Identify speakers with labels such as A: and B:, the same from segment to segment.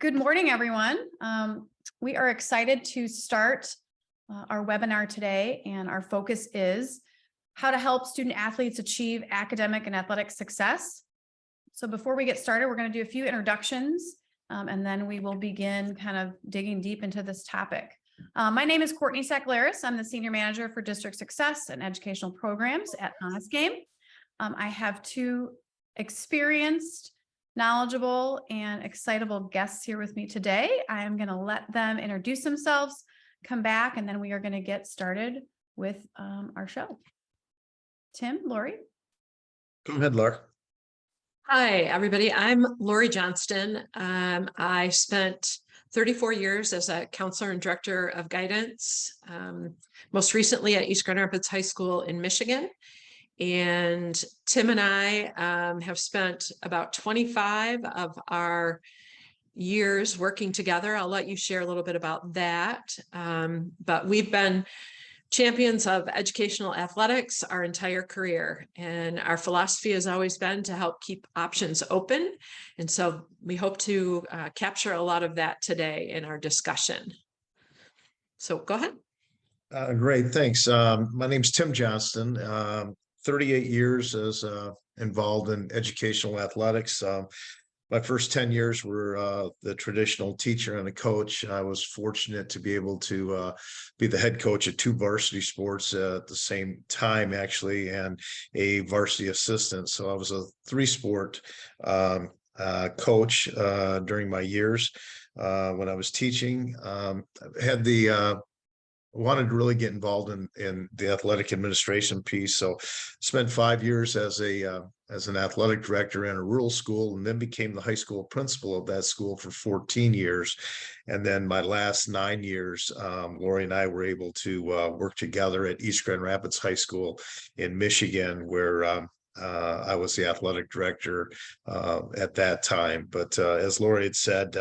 A: Good morning, everyone. We are excited to start our webinar today, and our focus is how to help student athletes achieve academic and athletic success. So before we get started, we're going to do a few introductions, and then we will begin kind of digging deep into this topic. My name is Courtney Sakalaris. I'm the Senior Manager for District Success and Educational Programs at Honest Game. I have two experienced, knowledgeable, and excitable guests here with me today. I am going to let them introduce themselves, come back, and then we are going to get started with our show. Tim, Lori.
B: Go ahead, Laura.
C: Hi, everybody. I'm Lori Johnston. I spent 34 years as a counselor and director of guidance, most recently at East Grand Rapids High School in Michigan. And Tim and I have spent about 25 of our years working together. I'll let you share a little bit about that. But we've been champions of educational athletics our entire career. And our philosophy has always been to help keep options open. And so we hope to capture a lot of that today in our discussion. So go ahead.
B: Great, thanks. My name's Tim Johnston. 38 years as involved in educational athletics. My first 10 years were the traditional teacher and a coach. I was fortunate to be able to be the head coach at two varsity sports at the same time, actually, and a varsity assistant. So I was a three-sport coach during my years when I was teaching. Had the wanted to really get involved in the athletic administration piece. So spent 5 years as an athletic director in a rural school, and then became the high school principal of that school for 14 years. And then my last 9 years, Lori and I were able to work together at East Grand Rapids High School in Michigan, where I was the athletic director at that time. But as Lori had said,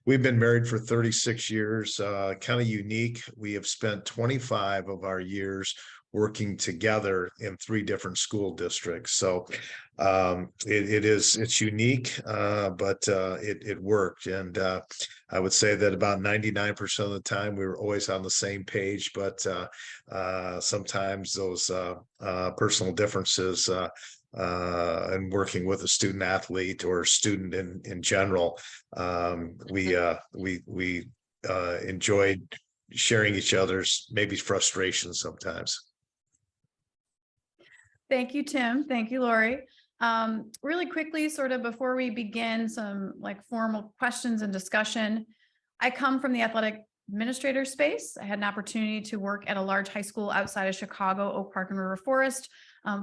B: we've been married for 36 years, kind of unique. We have spent 25 of our years working together in 3 different school districts. So it's unique, but it worked. And I would say that about 99% of the time we were always on the same page, but sometimes those personal differences and working with a student athlete or student in general, we enjoyed sharing each other's maybe frustrations sometimes.
A: Thank you, Tim. Thank you, Lori. Really quickly, sort of before we begin some like formal questions and discussion, I come from the athletic administrator space. I had an opportunity to work at a large high school outside of Chicago, Oak Park and River Forest.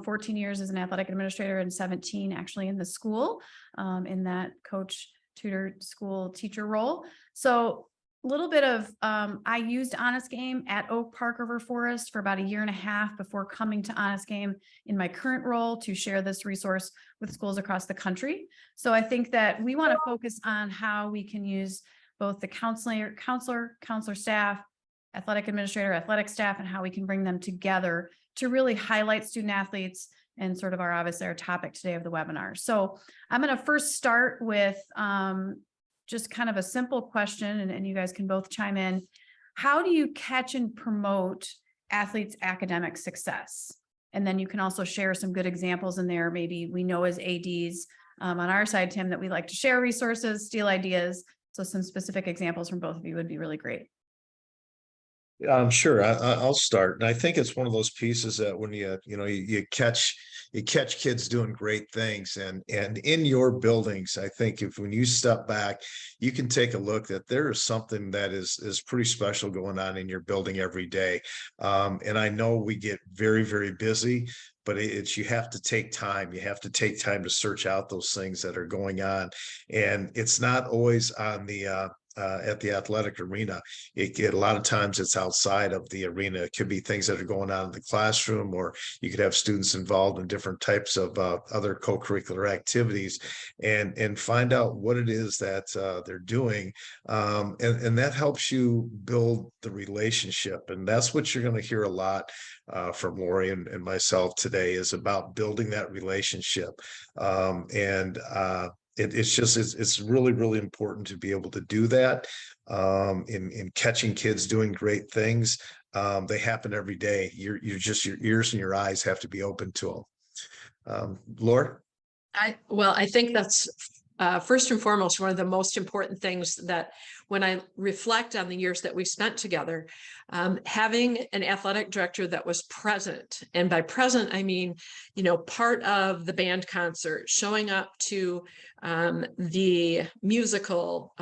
A: 14 years as an athletic administrator and 17 actually in the school, in that coach, tutor, school teacher role. So a little bit of, I used Honest Game at Oak Park River Forest for about 1.5 years before coming to Honest Game in my current role to share this resource with schools across the country. So I think that we want to focus on how we can use both the counselor staff, athletic administrator, athletic staff, and how we can bring them together to really highlight student athletes and sort of obviously our topic today of the webinar. So I'm going to first start with just kind of a simple question, and you guys can both chime in. How do you catch and promote athletes' academic success? And then you can also share some good examples in there. Maybe we know as ADs on our side, Tim, that we like to share resources, steal ideas. So some specific examples from both of you would be really great.
B: Sure. I'll start. And I think it's one of those pieces that when you catch kids doing great things, and in your buildings, I think when you step back, you can take a look that there is something that is pretty special going on in your building every day. And I know we get very, very busy, but you have to take time. You have to take time to search out those things that are going on. And it's not always on the at the athletic arena. A lot of times it's outside of the arena. It could be things that are going on in the classroom, or you could have students involved in different types of other co-curricular activities, and find out what it is that they're doing. And that helps you build the relationship. And that's what you're going to hear a lot from Lori and myself today, is about building that relationship. it's really, really important to be able to do that. In catching kids doing great things. They happen every day. You're just, your ears and your eyes have to be open to them. Laura?
C: I think that's first and foremost one of the most important things that when I reflect on the years that we spent together, having an athletic director that was present, and by present I mean, part of the band concert, showing up to the musical,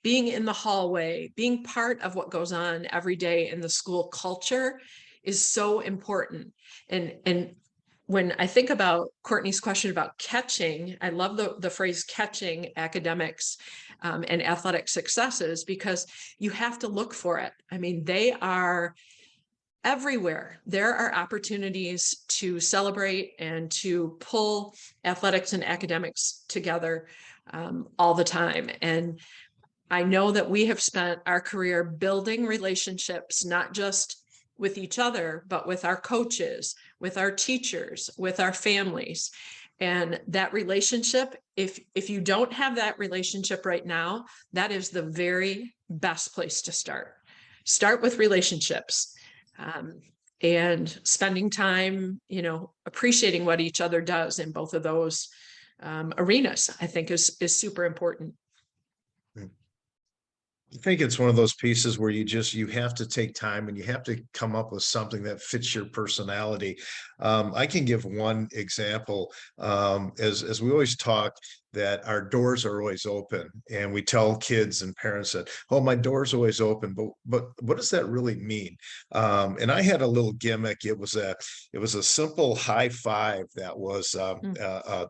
C: being in the hallway, being part of what goes on every day in the school culture is so important. And when I think about Courtney's question about catching, I love the phrase catching academics and athletic successes, because you have to look for it. I mean, they are everywhere. There are opportunities to celebrate and to pull athletics and academics together all the time. And I know that we have spent our career building relationships, not just with each other, but with our coaches, with our teachers, with our families. And that relationship, if you don't have that relationship right now, that is the very best place to start. Start with relationships and spending time, appreciating what each other does in both of those arenas, I think is super important.
B: I think it's one of those pieces where you have to take time and you have to come up with something that fits your personality. I can give one example. As we always talk, that our doors are always open, and we tell kids and parents that, oh, my door's always open, but what does that really mean? And I had a little gimmick. It was a simple high five that was a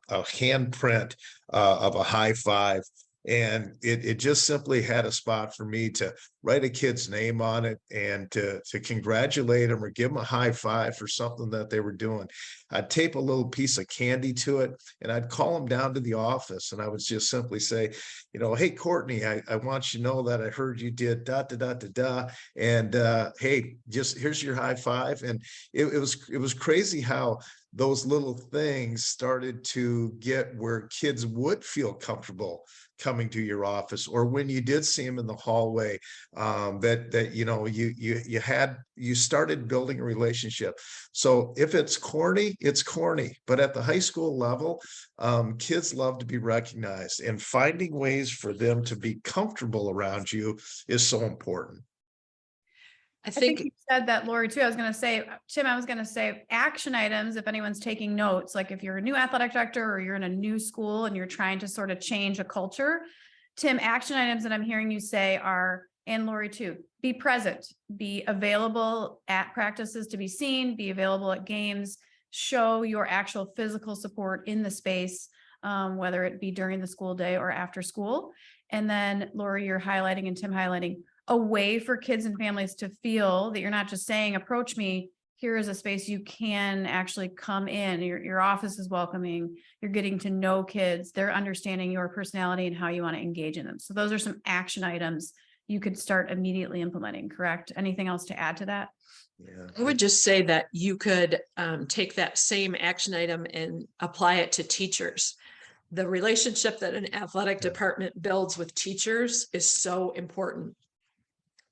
B: handprint of a high five. And it just simply had a spot for me to write a kid's name on it and to congratulate them or give them a high five for something that they were doing. I'd tape a little piece of candy to it, and I'd call them down to the office, and I would just simply say, hey, Courtney, I want you to know that I heard you did da da da da da, and hey, just here's your high five. And it was crazy how those little things started to get where kids would feel comfortable coming to your office, or when you did see them in the hallway, you started building a relationship. So if it's corny, it's corny. But at the high school level, kids love to be recognized, and finding ways for them to be comfortable around you is so important.
A: I think you said that, Lori, too. I was going to say, Tim, action items, if anyone's taking notes, like if you're a new athletic director or you're in a new school and you're trying to sort of change a culture, Tim, action items that I'm hearing you say are, and Lori too, be present, be available at practices to be seen, be available at games, show your actual physical support in the space, whether it be during the school day or after school. And then Lori, you're highlighting, and Tim highlighting, a way for kids and families to feel that you're not just saying, approach me, here is a space you can actually come in. Your office is welcoming. You're getting to know kids. They're understanding your personality and how you want to engage in them. So those are some action items you could start immediately implementing, correct? Anything else to add to that?
B: Yeah.
C: I would just say that you could take that same action item and apply it to teachers. The relationship that an athletic department builds with teachers is so important.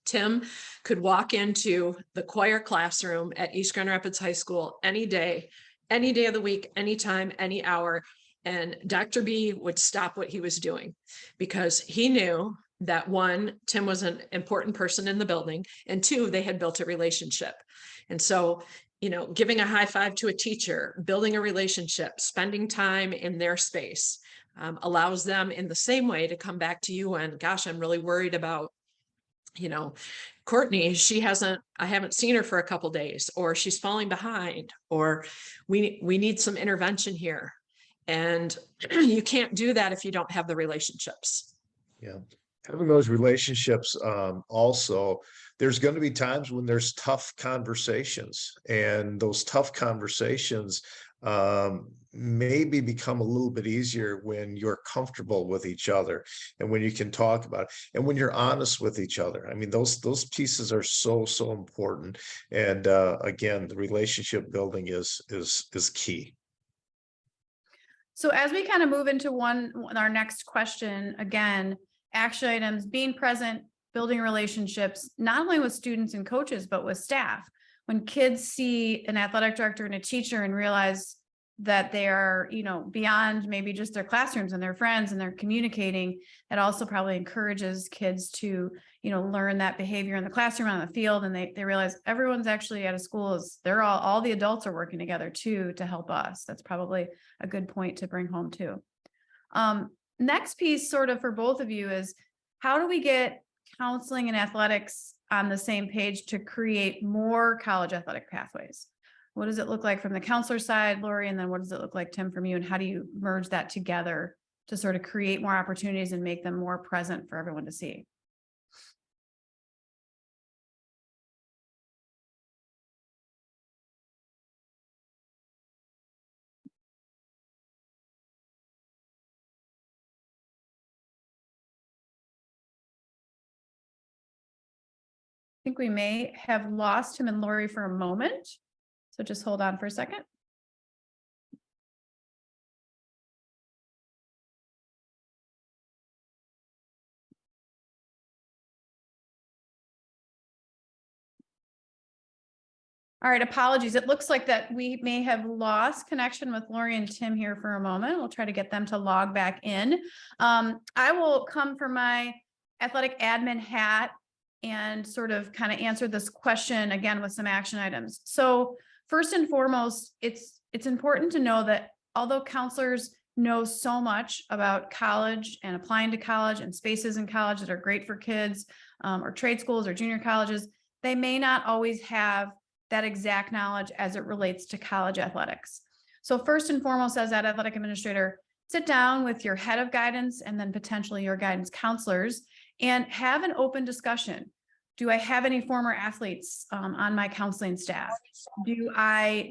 C: Tim could walk into the choir classroom at East Grand Rapids High School any day of the week, anytime, any hour, and Dr. B would stop what he was doing, because he knew that, one, Tim was an important person in the building, and two, they had built a relationship. And so, giving a high five to a teacher, building a relationship, spending time in their space allows them in the same way to come back to you and, gosh, I'm really worried about Courtney, I haven't seen her for a couple days, or she's falling behind, or we need some intervention here. And you can't do that if you don't have the relationships.
B: Yeah. Having those relationships, also, there's going to be times when there's tough conversations, and those tough conversations maybe become a little bit easier when you're comfortable with each other, and when you can talk about it, and when you're honest with each other. I mean, those pieces are so important. And again, the relationship building is key.
A: So as we kind of move into our next question, again, action items, being present, building relationships, not only with students and coaches, but with staff. When kids see an athletic director and a teacher and realize that they are, beyond maybe just their classrooms and their friends and they're communicating, it also probably encourages kids to, learn that behavior in the classroom, on the field, and they realize everyone's actually at a school they're all the adults are working together too to help us. That's probably a good point to bring home too. Next piece sort of for both of you is, how do we get counseling and athletics on the same page to create more college athletic pathways? What does it look like from the counselor side, Lori? And then what does it look like, Tim, from you? And how do you merge that together to sort of create more opportunities and make them more present for everyone to see? I think we may have lost him and Lori for a moment. So just hold on for a second. All right, apologies. It looks like that we may have lost connection with Lori and Tim here for a moment. We'll try to get them to log back in. I will come from my athletic admin hat and sort of kind of answer this question again with some action items. So first and foremost, it's important to know that although counselors know so much about college and applying to college and spaces in college that are great for kids, or trade schools or junior colleges, they may not always have that exact knowledge as it relates to college athletics. So first and foremost, as that athletic administrator, sit down with your head of guidance and then potentially your guidance counselors and have an open discussion. Do I have any former athletes on my counseling staff? Do I,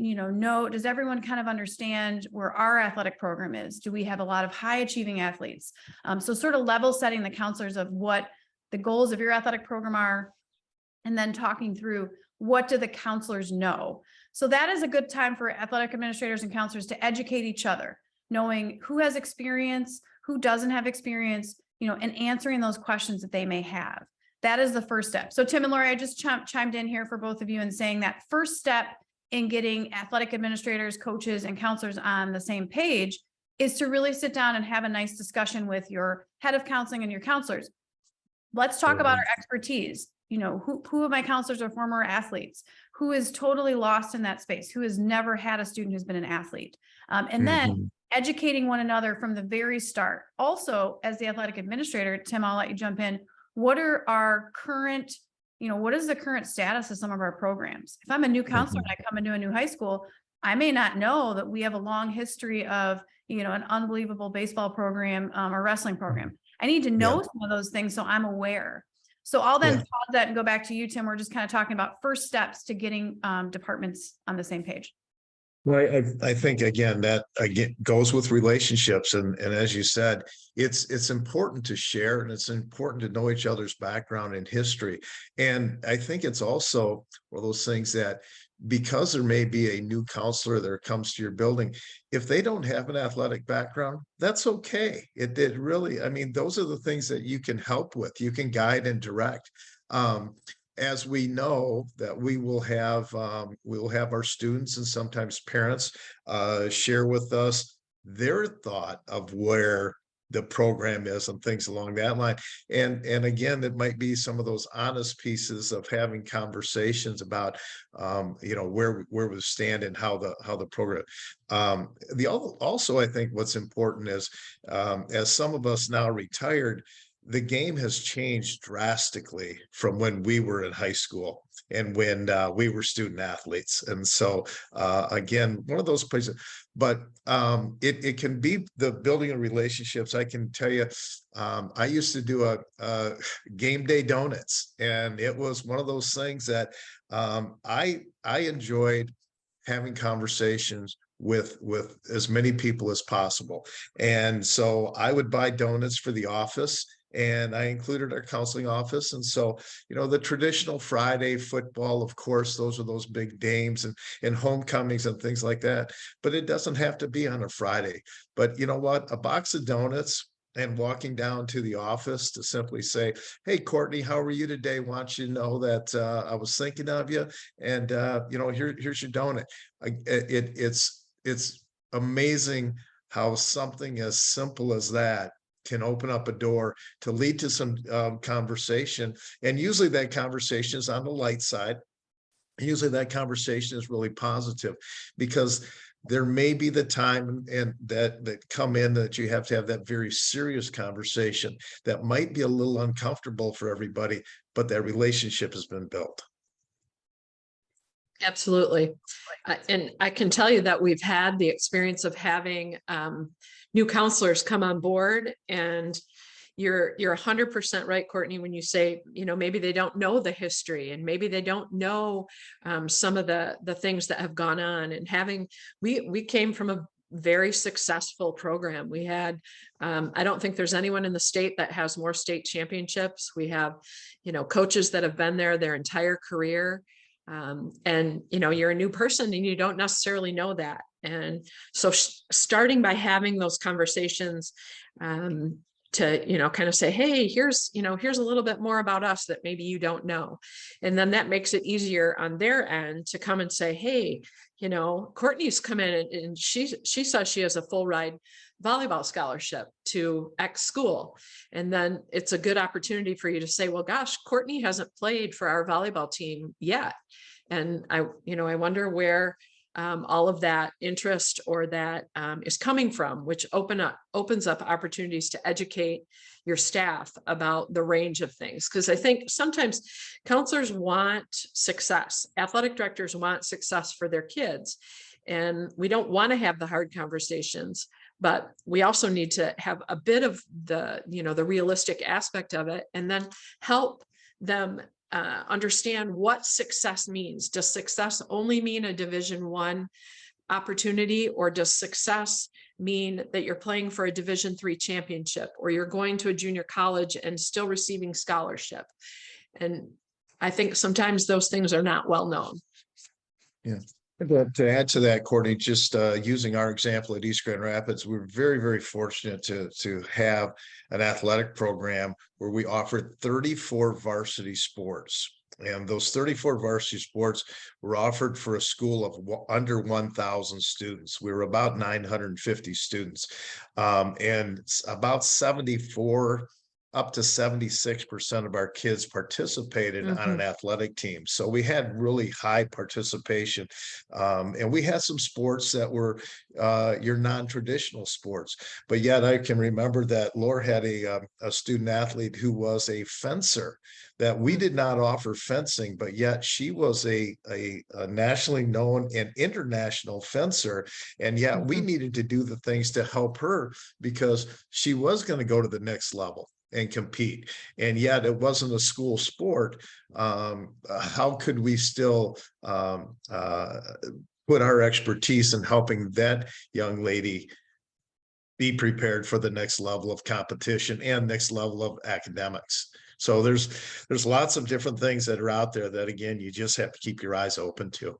A: does everyone kind of understand where our athletic program is? Do we have a lot of high achieving athletes? So sort of level setting the counselors of what the goals of your athletic program are, and then talking through what do the counselors know. So that is a good time for athletic administrators and counselors to educate each other, knowing who has experience, who doesn't have experience, and answering those questions that they may have. That is the first step. So Tim and Lori, I just chimed in here for both of you and saying that first step in getting athletic administrators, coaches, and counselors on the same page is to really sit down and have a nice discussion with your head of counseling and your counselors. Let's talk about our expertise. Who of my counselors are former athletes? Who is totally lost in that space? Who has never had a student who's been an athlete? And then educating one another from the very start. Also, as the athletic administrator, Tim, I'll let you jump in. What are our current, what is the current status of some of our programs? If I'm a new counselor and I come into a new high school, I may not know that we have a long history of, an unbelievable baseball program or wrestling program. I need to know some of those things so I'm aware. So I'll then pause that and go back to you, Tim. We're just kind of talking about first steps to getting departments on the same page.
B: Well, I think again that goes with relationships, and as you said, it's important to share, and it's important to know each other's background and history. And I think it's also one of those things that, because there may be a new counselor that comes to your building, if they don't have an athletic background, that's okay. It really, those are the things that you can help with. You can guide and direct. As we know that we will have our students and sometimes parents share with us their thought of where the program is and things along that line. And again, it might be some of those honest pieces of having conversations about where we stand and how the program. Also, I think what's important is, as some of us now retired, the game has changed drastically from when we were in high school and when we were student athletes. And so again, one of those places, but it can be the building of relationships. I can tell you, I used to do a game day donuts, and it was one of those things that I enjoyed having conversations with as many people as possible. And so I would buy donuts for the office, and I included our counseling office. And so, the traditional Friday football, of course, those are those big games and homecomings and things like that. But it doesn't have to be on a Friday. But you know what? A box of donuts and walking down to the office to simply say, "Hey, Courtney, how are you today? Want you to know that I was thinking of you, and here's your donut." It's amazing how something as simple as that can open up a door to lead to some conversation. And usually that conversation is on the light side. Usually that conversation is really positive, because there may be the time and that come in that you have to have that very serious conversation that might be a little uncomfortable for everybody, but that relationship has been built.
C: Absolutely. And I can tell you that we've had the experience of having new counselors come on board, and you're 100% right, Courtney, when you say, maybe they don't know the history, and maybe they don't know some of the things that have gone on. And we came from a very successful program. We had, I don't think there's anyone in the state that has more state championships. We have, coaches that have been there their entire career. And you're a new person and you don't necessarily know that. And so starting by having those conversations, to, kind of say, hey, here's a little bit more about us that maybe you don't know. And then that makes it easier on their end to come and say, hey, Courtney's come in and she says she has a full ride volleyball scholarship to X school. And then it's a good opportunity for you to say, well, gosh, Courtney hasn't played for our volleyball team yet. And I wonder where all of that interest or that is coming from, which opens up opportunities to educate your staff about the range of things. Because I think sometimes counselors want success. Athletic directors want success for their kids. And we don't want to have the hard conversations, but we also need to have a bit of the realistic aspect of it, and then help them understand what success means. Does success only mean a Division I opportunity, or does success mean that you're playing for a Division III championship, or you're going to a junior college and still receiving scholarship? And I think sometimes those things are not well known.
B: Yeah. To add to that, Courtney, just using our example at East Grand Rapids, we're very, very fortunate to have an athletic program where we offered 34 varsity sports. And those 34 varsity sports were offered for a school of under 1,000 students. We were about 950 students, and about 74 up to 76% of our kids participated on an athletic team. So we had really high participation. And we had some sports that were your non-traditional sports. But yet I can remember that Laura had a student athlete who was a fencer, that we did not offer fencing, but yet she was a nationally known and international fencer. And yet we needed to do the things to help her, because she was going to go to the next level and compete. And yet it wasn't a school sport. How could we still put our expertise in helping that young lady be prepared for the next level of competition and next level of academics? So there's lots of different things that are out there that, again, you just have to keep your eyes open to.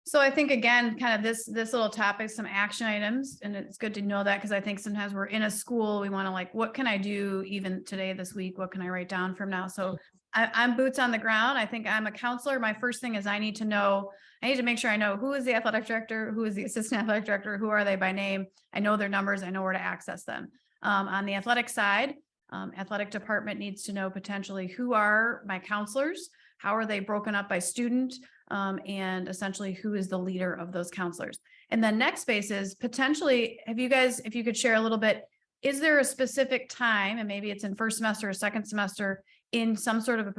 A: So I think, again, kind of this little topic, some action items, and it's good to know that, because I think sometimes we're in a school, we want to what can I do even today, this week? What can I write down from now? So I'm boots on the ground. I think I'm a counselor. My first thing is I need to make sure I know who is the athletic director, who is the assistant athletic director, who are they by name? I know their numbers. I know where to access them. On the athletic side, athletic department needs to know potentially who are my counselors, how are they broken up by student, and essentially who is the leader of those counselors. And then next space is potentially, if you could share a little bit, is there a specific time, and maybe it's in first semester or second semester, in some sort of a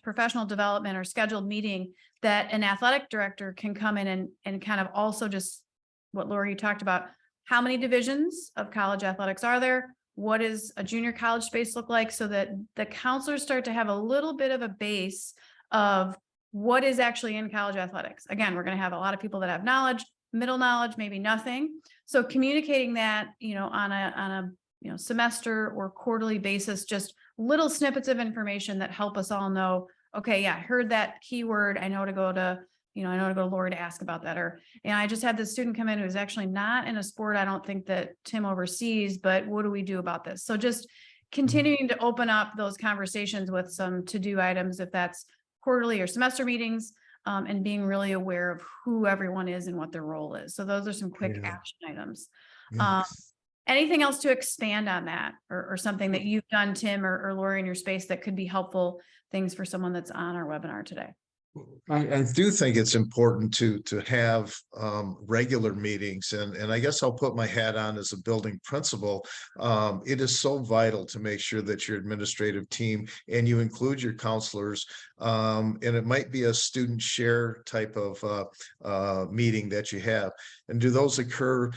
A: professional development or scheduled meeting, that an athletic director can come in and kind of also just what Laura, you talked about, how many divisions of college athletics are there? What does a junior college space look like, so that the counselors start to have a little bit of a base of what is actually in college athletics. Again, we're going to have a lot of people that have knowledge, middle knowledge, maybe nothing. So communicating that, on a semester or quarterly basis, just little snippets of information that help us all know, okay, yeah, I heard that keyword. I know to go to, I know to go to Lori to ask about that. Or, and I just had this student come in who's actually not in a sport I don't think that Tim oversees, but what do we do about this? So just continuing to open up those conversations with some to-do items, if that's quarterly or semester meetings, and being really aware of who everyone is and what their role is. So those are some quick
B: Yeah.
A: action items.
B: Yeah.
A: Anything else to expand on that, or something that you've done, Tim or Lori, in your space that could be helpful things for someone that's on our webinar today?
B: I do think it's important to have regular meetings, and I guess I'll put my hat on as a building principal. It is so vital to make sure that your administrative team and you include your counselors, and it might be a student share type of meeting that you have. And do those occur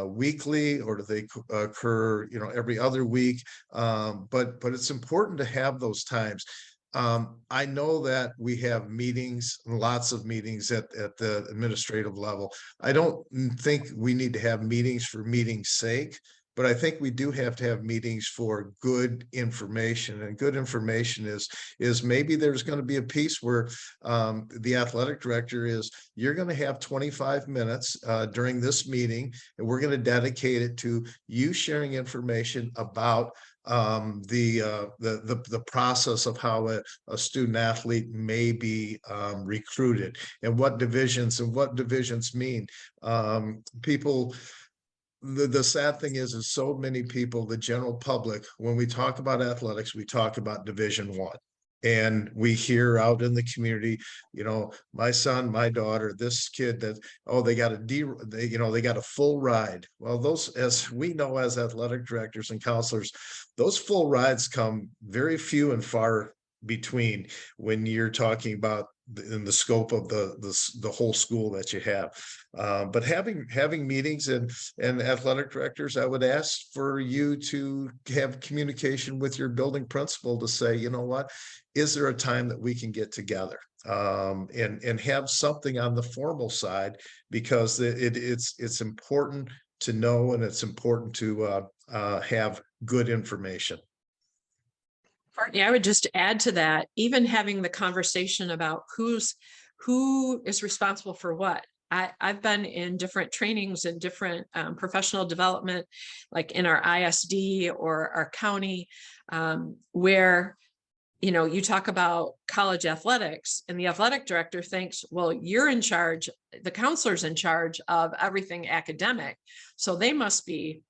B: weekly, or do they occur every other week? But it's important to have those times. I know that we have meetings, lots of meetings at the administrative level. I don't think we need to have meetings for meeting's sake, but I think we do have to have meetings for good information. And good information is maybe there's going to be a piece where the athletic director you're going to have 25 minutes during this meeting, and we're going to dedicate it to you sharing information about the process of how a student athlete may be recruited, and what divisions mean. People, the sad thing is so many people, the general public, when we talk about athletics, we talk about Division I. And we hear out in the community, my son, my daughter, this kid that, they got they got a full ride. Well, those, as we know, as athletic directors and counselors, those full rides come very few and far between when you're talking about in the scope of the whole school that you have. But having meetings and athletic directors, I would ask for you to have communication with your building principal to say, you know what, is there a time that we can get together and have something on the formal side, because it's important to know, and it's important to have good information.
C: Yeah, I would just add to that, even having the conversation about who is responsible for what. I've been in different trainings and different professional development, like in our ISD or our county, where you talk about college athletics, and the athletic director thinks, well, you're in charge, the counselor's in charge of everything academic, so they must be,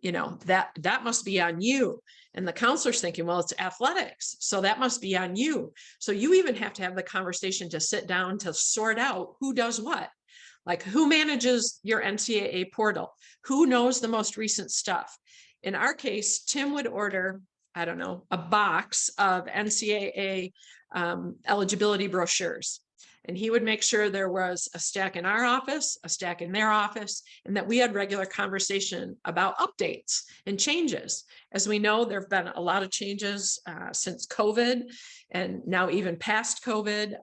C: that must be on you. And the counselor's thinking, well, it's athletics, so that must be on you. So you even have to have the conversation to sit down to sort out who does what. Like, who manages your NCAA portal? Who knows the most recent stuff? In our case, Tim would order, I don't know, a box of NCAA eligibility brochures. And he would make sure there was a stack in our office, a stack in their office, and that we had regular conversation about updates and changes. As we know, there have been a lot of changes since COVID, and now even past COVID.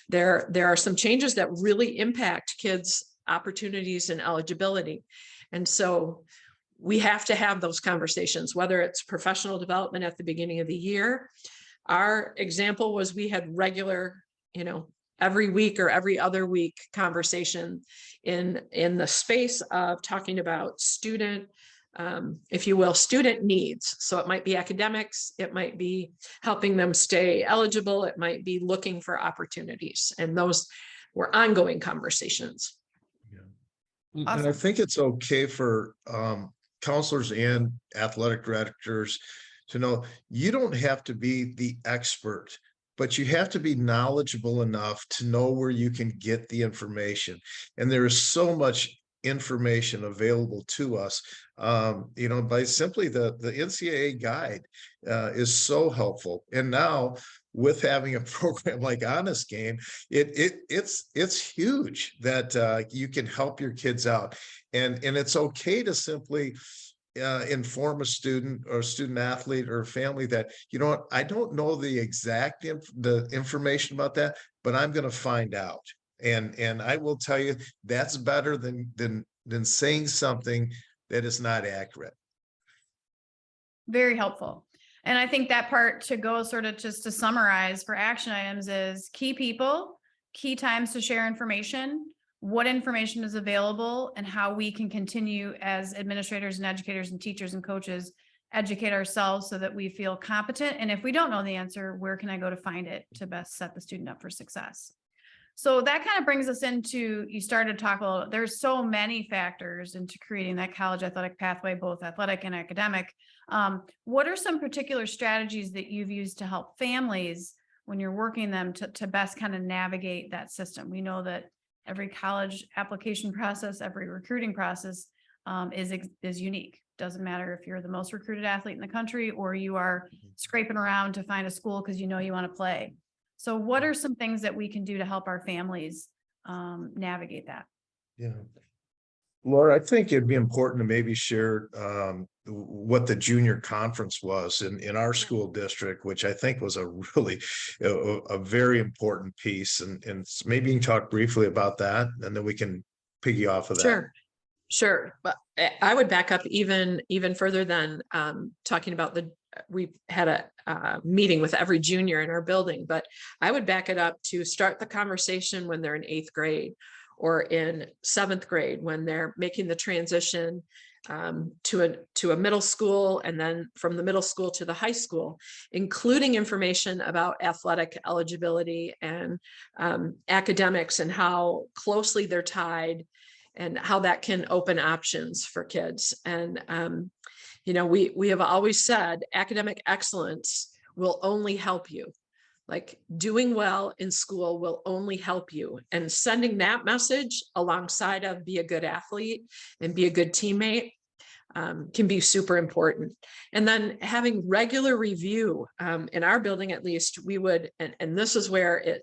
C: There are some changes that really impact kids' opportunities and eligibility. And so we have to have those conversations, whether it's professional development at the beginning of the year. Our example was we had regular, every week or every other week conversation in the space of talking about student, if you will, student needs. So it might be academics, it might be helping them stay eligible, it might be looking for opportunities. And those were ongoing conversations.
B: Yeah. Awesome. And I think it's okay for counselors and athletic directors to know you don't have to be the expert, but you have to be knowledgeable enough to know where you can get the information. And there is so much information available to us, by simply the NCAA guide is so helpful. And now with having a program like Honest Game, it's huge that you can help your kids out. And it's okay to simply inform a student or student athlete or family that, I don't know the exact the information about that, but I'm going to find out. And I will tell you, that's better than saying something that is not accurate.
A: Very helpful. And I think that part to go sort of just to summarize for action items is key people, key times to share information, what information is available, and how we can continue as administrators and educators and teachers and coaches educate ourselves so that we feel competent. And if we don't know the answer, where can I go to find it to best set the student up for success? So that kind of brings us into, you started to talk about, there's so many factors into creating that college athletic pathway, both athletic and academic. What are some particular strategies that you've used to help families when you're working them to best kind of navigate that system? We know that every college application process, every recruiting process is unique. Doesn't matter if you're the most recruited athlete in the country or you are scraping around to find a school because you know you want to play. So what are some things that we can do to help our families navigate that?
B: Yeah. Laura, I think it'd be important to maybe share what the junior conference was in our school district, which I think was a really a very important piece. And maybe you can talk briefly about that, and then we can piggy off of that.
C: Sure. But I would back up even further than talking about we've had a meeting with every junior in our building, but I would back it up to start the conversation when they're in 8th grade or in 7th grade, when they're making the transition to a middle school, and then from the middle school to the high school, including information about athletic eligibility and academics and how closely they're tied and how that can open options for kids. And, you know, we have always said academic excellence will only help you. Like doing well in school will only help you, and sending that message alongside of be a good athlete and be a good teammate can be super important. And then having regular review in our building, at least we would, and this is where it,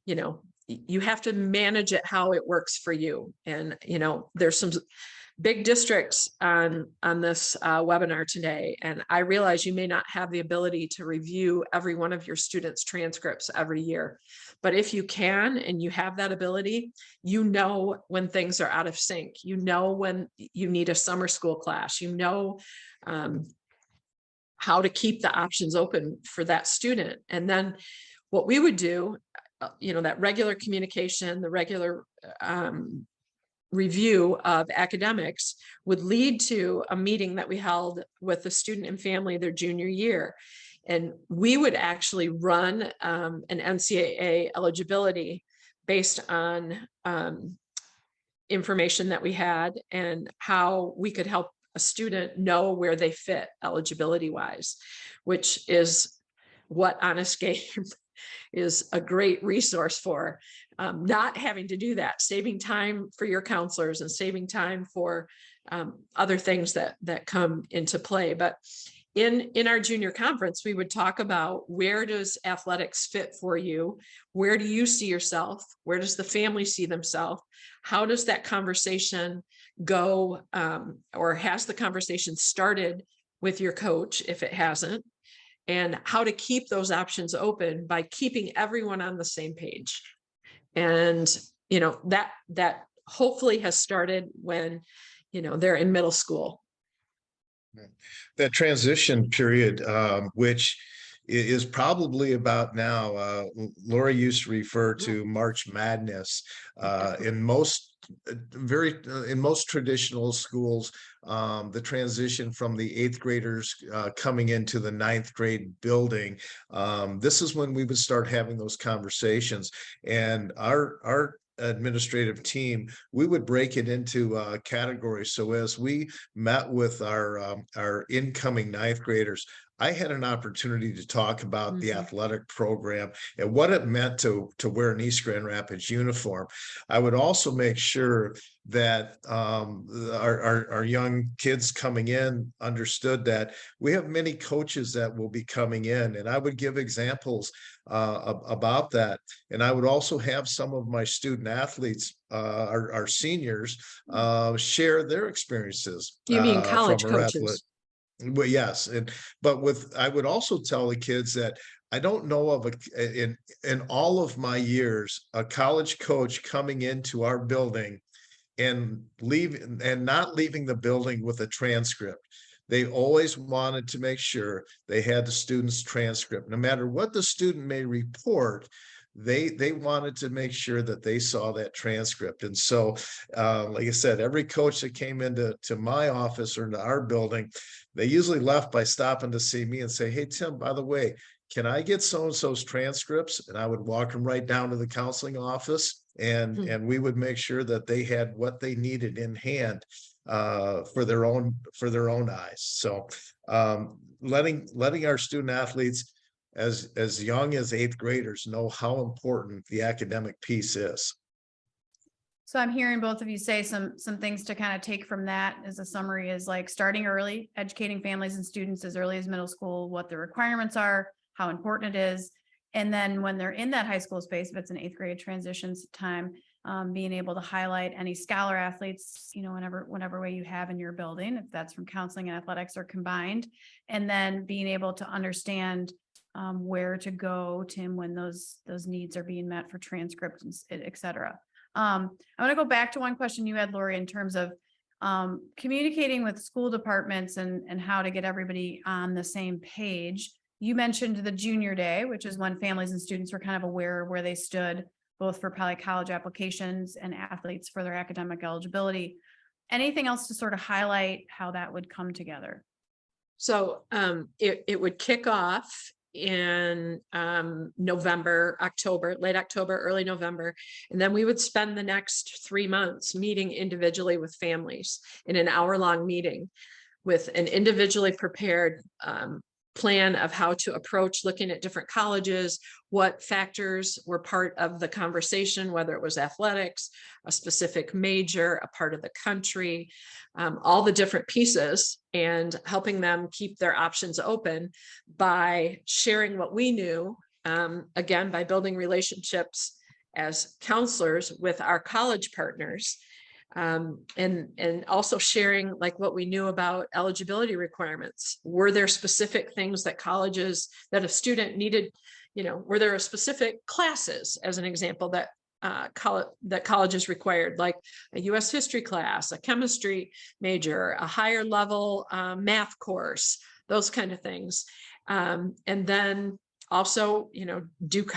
C: you know, you have to manage it how it works for you. And, you know, there's some big districts on this webinar today. And I realize you may not have the ability to review every one of your students' transcripts every year. But if you can, and you have that ability, you know when things are out of sync, you know when you need a summer school class, you know how to keep the options open for that student. And then what we would do, you know, that regular communication, the regular review of academics would lead to a meeting that we held with the student and family their junior year. And we would actually run an NCAA eligibility based on information that we had and how we could help a student know where they fit eligibility wise, which is what Honest Game is a great resource for. Not having to do that, saving time for your counselors and saving time for other things that come into play. But in our junior conference, we would talk about, where does athletics fit for you? Where do you see yourself? Where does the family see themselves? How does that conversation go, or has the conversation started with your coach if it hasn't? And how to keep those options open by keeping everyone on the same page. And, you know, that hopefully has started when, you know, they're in middle school.
B: That transition period, which is probably about now, Laura used to refer to March Madness in most traditional schools. The transition from the 8th graders coming into the 9th grade building, this is when we would start having those conversations. And our administrative team, we would break it into categories. So as we met with our incoming 9th graders, I had an opportunity to talk about the athletic program and what it meant to wear an East Grand Rapids uniform. I would also make sure that our young kids coming in understood that we have many coaches that will be coming in, and I would give examples about that. And I would also have some of my student athletes, our seniors, share their experiences.
C: You mean college coaches?
B: Well, yes, I would also tell the kids that I don't know of in all of my years a college coach coming into our building and not leaving the building with a transcript. they always wanted to make sure they had the student's transcript. No matter what the student may report, they wanted to make sure that they saw that transcript. And so, like I said, every coach that came into my office or into our building, they usually left by stopping to see me and say, "Hey, Tim, by the way, can I get so-and-so's transcripts?" And I would walk them right down to the counseling office, and we would make sure that they had what they needed in hand for their own eyes. So letting our student athletes as young as 8th graders know how important the academic piece is.
A: So I'm hearing both of you say some things to kind of take from that as a summary is like starting early, educating families and students as early as middle school, what the requirements are, how important it is. And then when they're in that high school space, if it's an 8th grade transitions time, being able to highlight any scholar athletes, you know, whenever way you have in your building, if that's from counseling and athletics or combined, and then being able to understand where to go, Tim, when those needs are being met for transcripts, et cetera. I want to go back to one question you had, Lori, in terms of communicating with school departments and how to get everybody on the same page. You mentioned the junior day, which is when families and students were kind of aware of where they stood, both for probably college applications and athletes for their academic eligibility. Anything else to sort of highlight how that would come together?
C: So it would kick off in November, October, late October, early November. And then we would spend the next 3 months meeting individually with families in an hour-long meeting with an individually prepared plan of how to approach looking at different colleges, what factors were part of the conversation, whether it was athletics, a specific major, a part of the country, all the different pieces, and helping them keep their options open by sharing what we knew, again, by building relationships as counselors with our college partners. And also sharing like what we knew about eligibility requirements. Were there specific things that colleges, that a student needed, you know, were there specific classes, as an example, that colleges required, like a US history class, a chemistry major, a higher level math course, those kind of things. And then also, you know,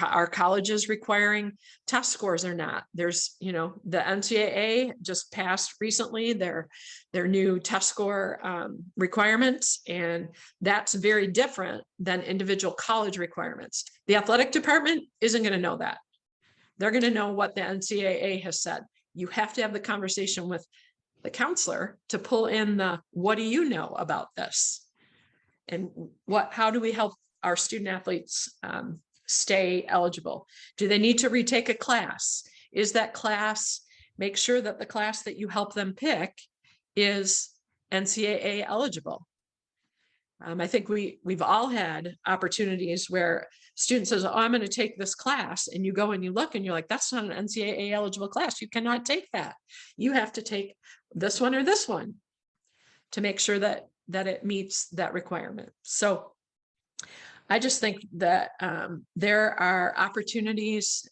C: our colleges requiring test scores or not? There's, you know, the NCAA just passed recently their new test score requirements, and that's very different than individual college requirements. The athletic department isn't going to know that. They're going to know what the NCAA has said. You have to have the conversation with the counselor to pull in the, what do you know about this? And how do we help our student athletes stay eligible? Do they need to retake a class? Is that class, make sure that the class that you help them pick is NCAA eligible. I think we've all had opportunities where student says, "Oh, I'm going to take this class," and you go and you look and you're like, "That's not an NCAA eligible class. You cannot take that. You have to take this one or this one to make sure that it meets that requirement." So I just think that there are opportunities,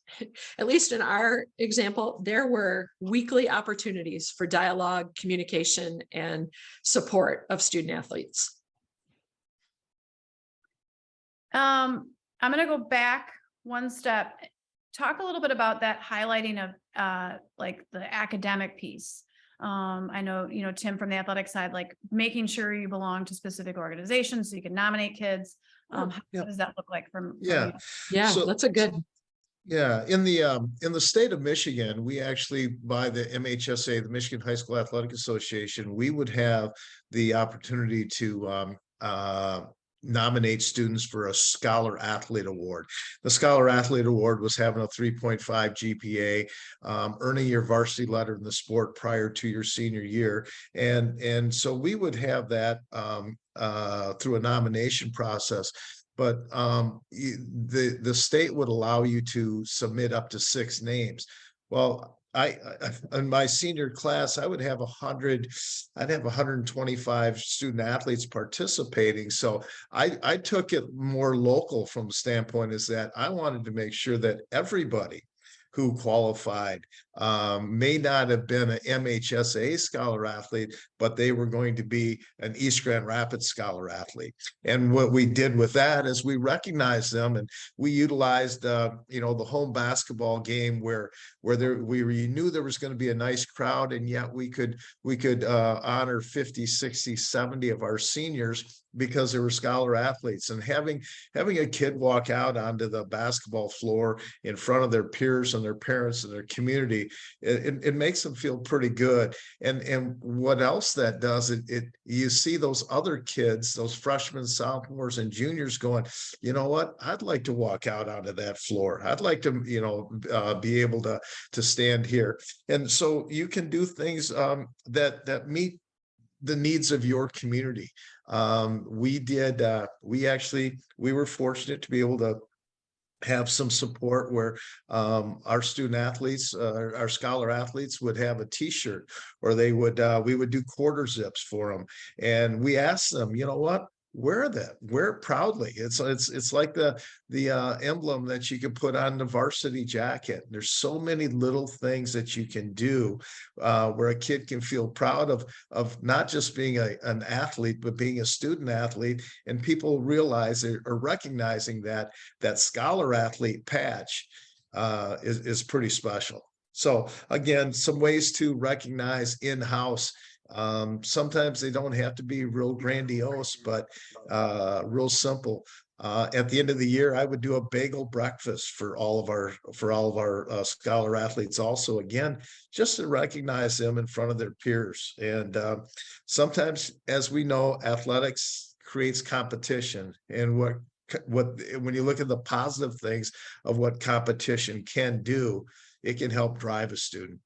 C: at least in our example, there were weekly opportunities for dialogue, communication, and support of student athletes.
A: I'm going to go back one step, talk a little bit about that highlighting of like the academic piece. I know, you know, Tim, from the athletic side, like making sure you belong to specific organizations so you can nominate kids. How does that look like from
B: Yeah.
C: So that's a good.
B: Yeah, in the state of Michigan, we actually, by the MHSA, the Michigan High School Athletic Association, we would have the opportunity to nominate students for a Scholar Athlete Award. The Scholar Athlete Award was having a 3.5 GPA, earning your varsity letter in the sport prior to your senior year. And so we would have that through a nomination process. But the state would allow you to submit up to 6 names. Well, I in my senior class, I would have 125 student athletes participating. So I took it more local from the standpoint is that I wanted to make sure that everybody who qualified may not have been an MHSA scholar athlete, but they were going to be an East Grand Rapids scholar athlete. And what we did with that is we recognized them, and we utilized, you know, the home basketball game where we knew there was going to be a nice crowd, and yet we could honor 50, 60, 70 of our seniors because they were scholar athletes. And having a kid walk out onto the basketball floor in front of their peers and their parents and their community, it makes them feel pretty good. And what else that does, you see those other kids, those freshmen, sophomores, and juniors going, you know what, I'd like to walk out onto that floor. I'd like to, you know, be able to stand here. And so you can do things that meet the needs of your community. We were fortunate to be able to have some support where our student athletes, our scholar athletes would have a t-shirt, or we would do quarter zips for them. And we asked them, you know what, wear it proudly. It's like the emblem that you can put on the varsity jacket. There's so many little things that you can do where a kid can feel proud of not just being an athlete, but being a student athlete. And people realize or recognizing that scholar athlete patch is pretty special. So again, some ways to recognize in-house. Sometimes they don't have to be real grandiose, but real simple. At the end of the year, I would do a bagel breakfast for all of our scholar athletes also, again, just to recognize them in front of their peers. And sometimes, as we know, athletics creates competition. And when you look at the positive things of what competition can do, it can help drive a student.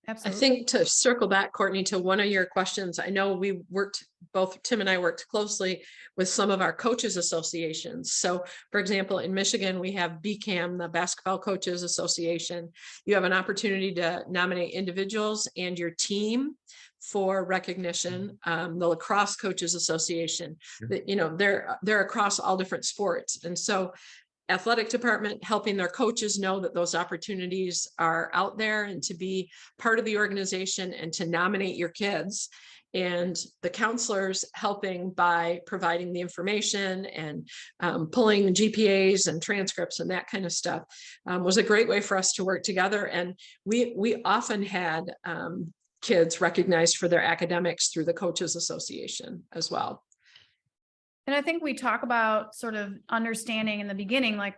A: Absolutely.
C: I think to circle back, Courtney, to one of your questions, I know both Tim and I worked closely with some of our coaches associations. So for example, in Michigan, we have BCAM, the Basketball Coaches Association. You have an opportunity to nominate individuals and your team for recognition. The Lacrosse Coaches Association, you know, they're across all different sports. And so athletic department helping their coaches know that those opportunities are out there and to be part of the organization and to nominate your kids, and the counselors helping by providing the information and pulling GPAs and transcripts and that kind of stuff was a great way for us to work together. And we often had kids recognized for their academics through the Coaches Association as well.
A: And I think we talk about sort of understanding in the beginning, like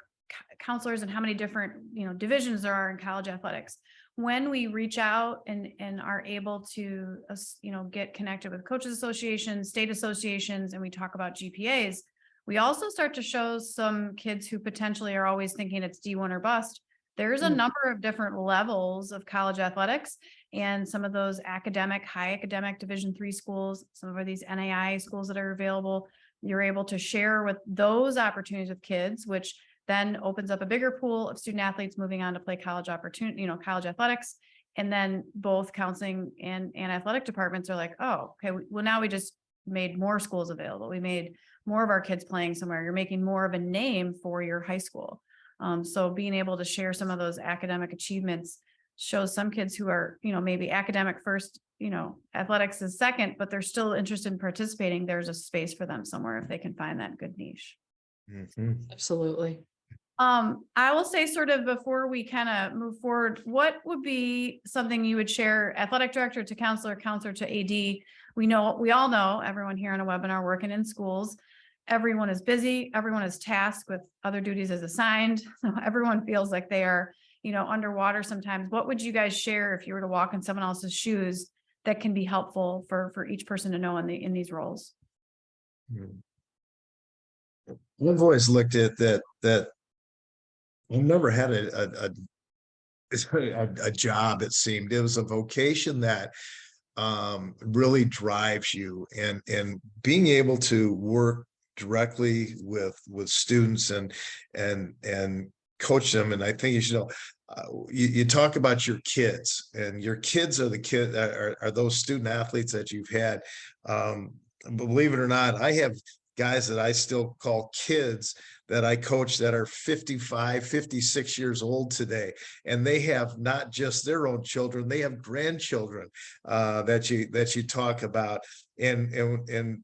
A: counselors and how many different, you know, divisions there are in college athletics. When we reach out and are able to, you know, get connected with coaches associations, state associations, and we talk about GPAs, we also start to show some kids who potentially are always thinking it's D1 or bust. There's a number of different levels of college athletics, and some of those high academic Division III schools, some of these NAIA schools that are available, you're able to share with those opportunities with kids, which then opens up a bigger pool of student athletes moving on to play college athletics. And then both counseling and athletic departments are like, oh, okay, well, now we just made more schools available. We made more of our kids playing somewhere. You're making more of a name for your high school. So being able to share some of those academic achievements shows some kids who are, you know, maybe academic first, you know, athletics is second, but they're still interested in participating. There's a space for them somewhere if they can find that good niche.
B: Mm-hmm.
C: Absolutely.
A: I will say, sort of before we kind of move forward, what would be something you would share, athletic director to counselor to AD? We all know, everyone here on a webinar working in schools, everyone is busy, everyone is tasked with other duties as assigned. So everyone feels like they are, you know, underwater sometimes. What would you guys share if you were to walk in someone else's shoes that can be helpful for each person to know in these roles?
B: I've always looked at that I've never had a job. It seemed it was a vocation that really drives you, and being able to work directly with students and coach them. And I think you should know, you talk about your kids, and your kids are those student athletes that you've had. Believe it or not, I have guys that I still call kids that I coach that are 55, 56 years old today. And they have not just their own children, they have grandchildren that you talk about. And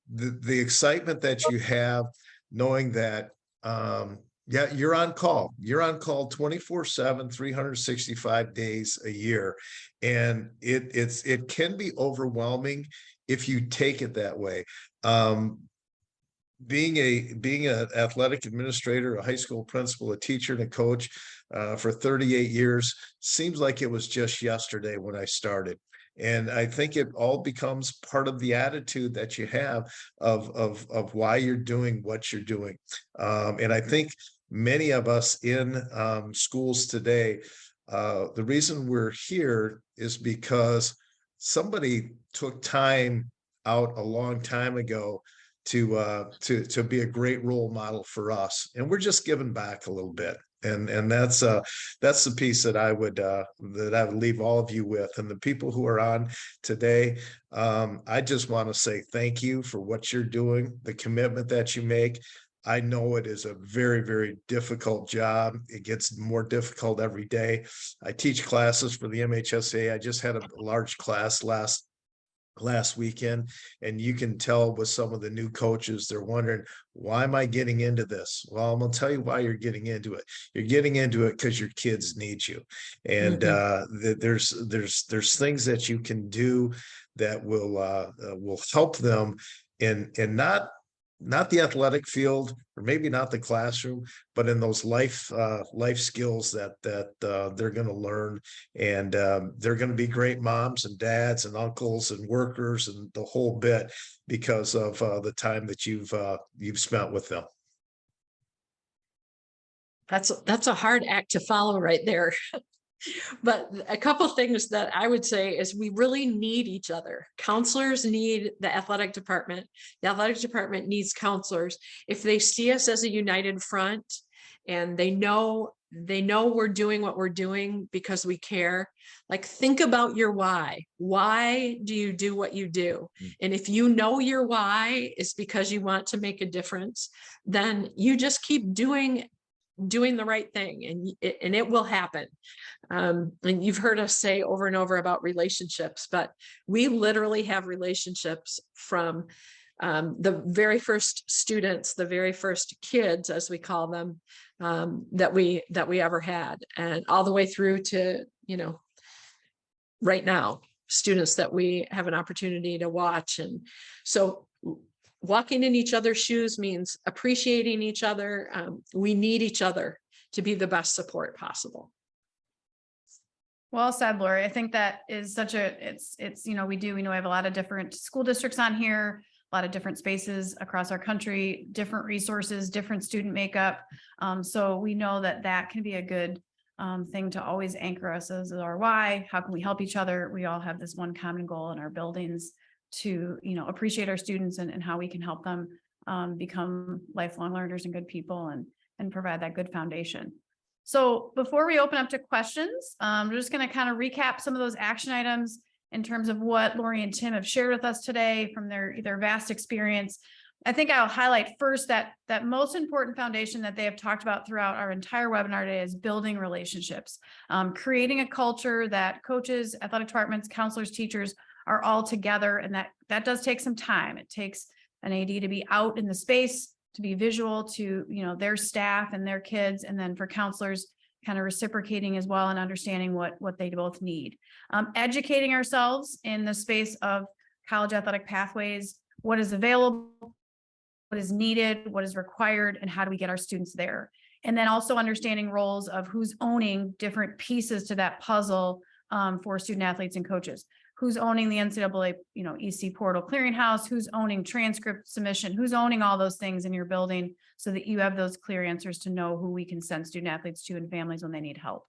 B: the excitement that you have knowing that yeah, you're on call. You're on call 24/7, 365 days a year. And it can be overwhelming if you take it that way. Being an athletic administrator, a high school principal, a teacher, and a coach for 38 years seems like it was just yesterday when I started. And I think it all becomes part of the attitude that you have of why you're doing what you're doing. And I think many of us in schools today, the reason we're here is because somebody took time out a long time ago to be a great role model for us, and we're just giving back a little bit. And that's the piece that I would leave all of you with, and the people who are on today. I just want to say thank you for what you're doing, the commitment that you make. I know it is a very, very difficult job. It gets more difficult every day. I teach classes for the MHSA. I just had a large class last weekend, and you can tell with some of the new coaches, they're wondering, why am I getting into this? Well, I'm gonna tell you why you're getting into it. You're getting into it because your kids need you. And there's things that you can do that will help them in not the athletic field, or maybe not the classroom, but in those life skills that they're going to learn. And they're going to be great moms and dads and uncles and workers and the whole bit because of the time that you've spent with them.
C: That's a hard act to follow right there. But a couple of things that I would say is we really need each other. Counselors need the athletic department. The athletic department needs counselors. If they see us as a united front and they know we're doing what we're doing because we care, like, think about your why. Why do you do what you do? And if you know your why is because you want to make a difference, then you just keep doing the right thing, and it will happen. And you've heard us say over and over about relationships, but we literally have relationships from the very first students, the very first kids, as we call them, that we ever had, and all the way through to, right now, students that we have an opportunity to watch. And so walking in each other's shoes means appreciating each other. We need each other to be the best support possible.
A: Well said, Lori. I think that is such it's, we have a lot of different school districts on here, a lot of different spaces across our country, different resources, different student makeup. So we know that can be a good thing to always anchor us as our why. How can we help each other? We all have this one common goal in our buildings to, appreciate our students and how we can help them become lifelong learners and good people and provide that good foundation. So before we open up to questions, we're just going to kind of recap some of those action items in terms of what Lori and Tim have shared with us today from their vast experience. I think I'll highlight first that most important foundation that they have talked about throughout our entire webinar today is building relationships, creating a culture that coaches, athletic departments, counselors, teachers are all together. And that does take some time. It takes an AD to be out in the space, to be visual to, their staff and their kids. And then for counselors, kind of reciprocating as well and understanding what they both need. Educating ourselves in the space of college athletic pathways, what is available, what is needed, what is required, and how do we get our students there? And then also understanding roles of who's owning different pieces to that puzzle for student athletes and coaches. Who's owning the NCAA, EC portal clearinghouse, who's owning transcript submission, who's owning all those things in your building so that you have those clear answers to know who we can send student athletes to and families when they need help.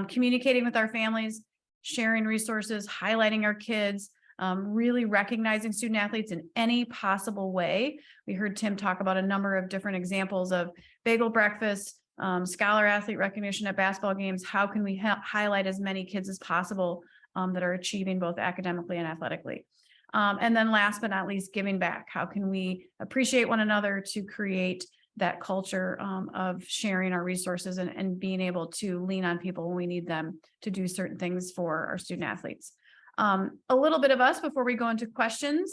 A: Communicating with our families, sharing resources, highlighting our kids, really recognizing student athletes in any possible way. We heard Tim talk about a number of different examples of bagel breakfast, scholar athlete recognition at basketball games. How can we highlight as many kids as possible that are achieving both academically and athletically? And then last but not least, giving back. How can we appreciate one another to create that culture of sharing our resources and being able to lean on people when we need them to do certain things for our student athletes. A little bit of us before we go into questions.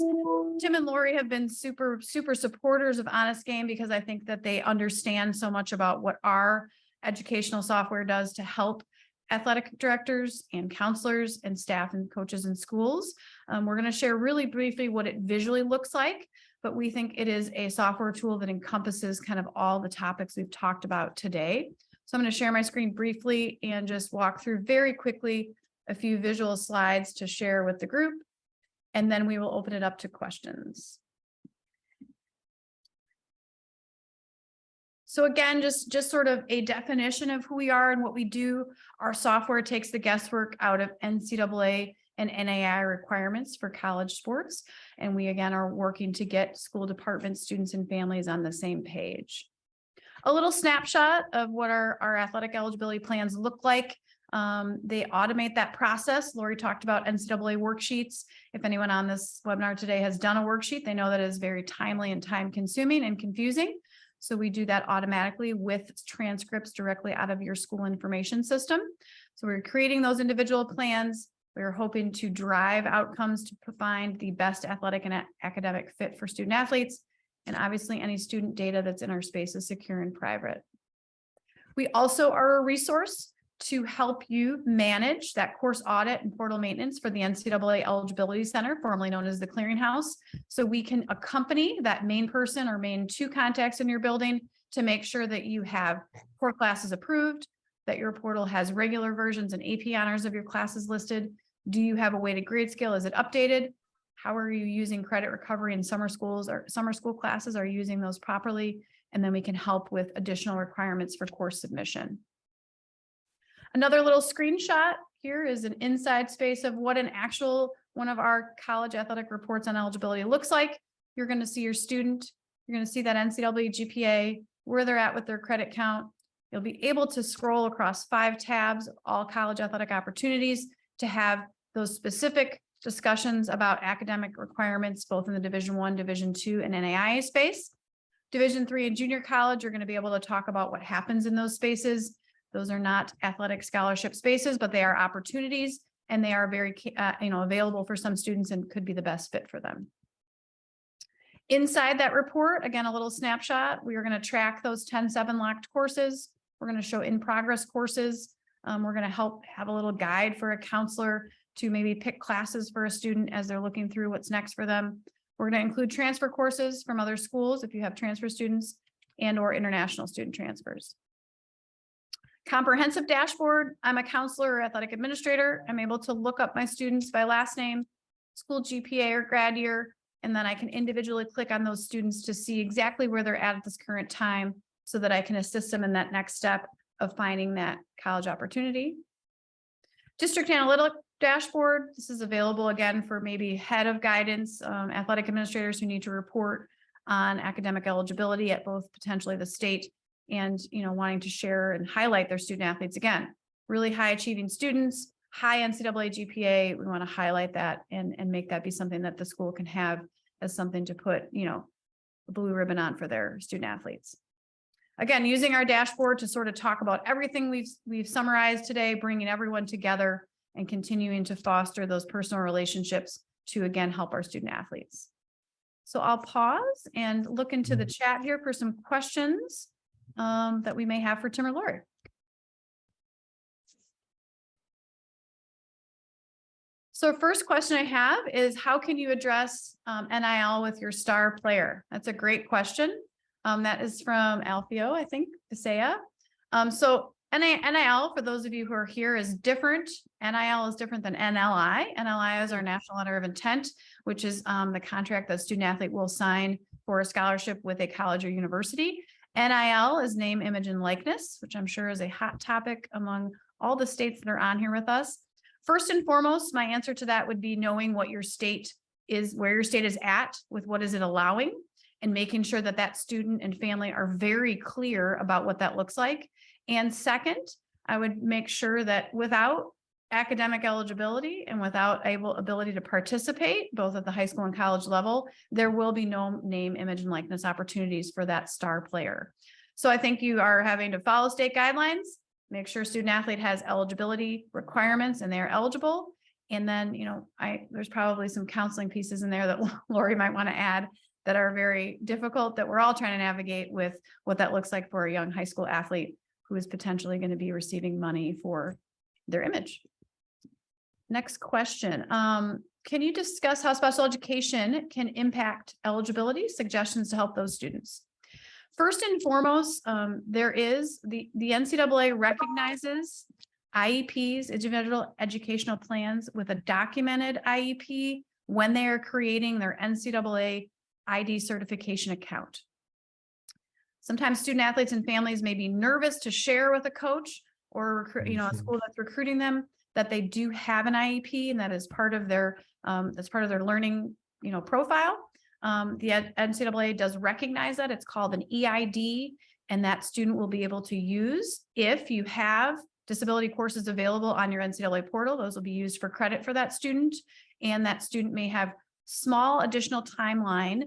A: Tim and Lori have been super supporters of Honest Game because I think that they understand so much about what our educational software does to help athletic directors and counselors and staff and coaches in schools. We're going to share really briefly what it visually looks like, but we think it is a software tool that encompasses kind of all the topics we've talked about today. So I'm going to share my screen briefly and just walk through very quickly a few visual slides to share with the group, and then we will open it up to questions. So again, just sort of a definition of who we are and what we do. Our software takes the guesswork out of NCAA and NAIA requirements for college sports. And we, again, are working to get school departments, students, and families on the same page. A little snapshot of what our athletic eligibility plans look like. They automate that process. Lori talked about NCAA worksheets. If anyone on this webinar today has done a worksheet, they know that it is very timely and time consuming and confusing. So we do that automatically with transcripts directly out of your school information system. So we're creating those individual plans. We're hoping to drive outcomes to find the best athletic and academic fit for student athletes. And obviously any student data that's in our space is secure and private. We also are a resource to help you manage that course audit and portal maintenance for the NCAA Eligibility Center, formerly known as the Clearinghouse. So we can accompany that main person or main two contacts in your building to make sure that you have core classes approved, that your portal has regular versions and AP honors of your classes listed. Do you have a weighted grade scale? Is it updated? How are you using credit recovery in summer schools or summer school classes? Are you using those properly? And then we can help with additional requirements for course submission. Another little screenshot here is an inside space of what an actual one of our college athletic reports on eligibility looks like. You're going to see your student. You're going to see that NCAA GPA, where they're at with their credit count. You'll be able to scroll across 5 tabs, all college athletic opportunities, to have those specific discussions about academic requirements, both in the Division I, Division II, and NAIA space. Division III and junior college, you're going to be able to talk about what happens in those spaces. Those are not athletic scholarship spaces, but they are opportunities, and they are very, available for some students and could be the best fit for them. Inside that report, again, a little snapshot. We are going to track those 10-7 locked courses. We're going to show in-progress courses. We're going to help have a little guide for a counselor to maybe pick classes for a student as they're looking through what's next for them. We're going to include transfer courses from other schools if you have transfer students and or international student transfers. Comprehensive dashboard. I'm a counselor or athletic administrator. I'm able to look up my students by last name, school GPA or grad year, and then I can individually click on those students to see exactly where they're at this current time so that I can assist them in that next step of finding that college opportunity. District analytic dashboard. This is available again for maybe head of guidance, athletic administrators who need to report on academic eligibility at both potentially the state and wanting to share and highlight their student athletes. Again, really high achieving students, high NCAA GPA. We want to highlight that and make that be something that the school can have as something to put a blue ribbon on for their student athletes. Again, using our dashboard to sort of talk about everything we've summarized today, bringing everyone together and continuing to foster those personal relationships to again help our student athletes. So I'll pause and look into the chat here for some questions that we may have for Tim or Lori. So first question I have is, how can you address NIL with your star player? That's a great question. That is from Alfio, I think, Pisea. So NIL, for those of you who are here, is different. NIL is different than NLI. NLI is our National Letter of Intent, which is the contract that student athlete will sign for a scholarship with a college or university. NIL is name, image, and likeness, which I'm sure is a hot topic among all the states that are on here with us. First and foremost, my answer to that would be knowing what your state is, where your state is at with what is it allowing, and making sure that that student and family are very clear about what that looks like. And second, I would make sure that without academic eligibility and without ability to participate, both at the high school and college level, there will be no name, image, and likeness opportunities for that star player. So I think you are having to follow state guidelines, make sure student athlete has eligibility requirements and they're eligible. And then, there's probably some counseling pieces in there that Lori might want to add that are very difficult, that we're all trying to navigate with what that looks like for a young high school athlete who is potentially going to be receiving money for their image. Next question. Can you discuss how special education can impact eligibility, suggestions to help those students? First and foremost, there is the NCAA recognizes IEPs, individual educational plans, with a documented IEP when they are creating their NCAA ID certification account. Sometimes student athletes and families may be nervous to share with a coach or a school that's recruiting them that they do have an IEP, and that is part of their learning profile. The NCAA does recognize that. It's called an EID, and that student will be able to use, if you have disability courses available on your NCAA portal, those will be used for credit for that student, and that student may have small additional timeline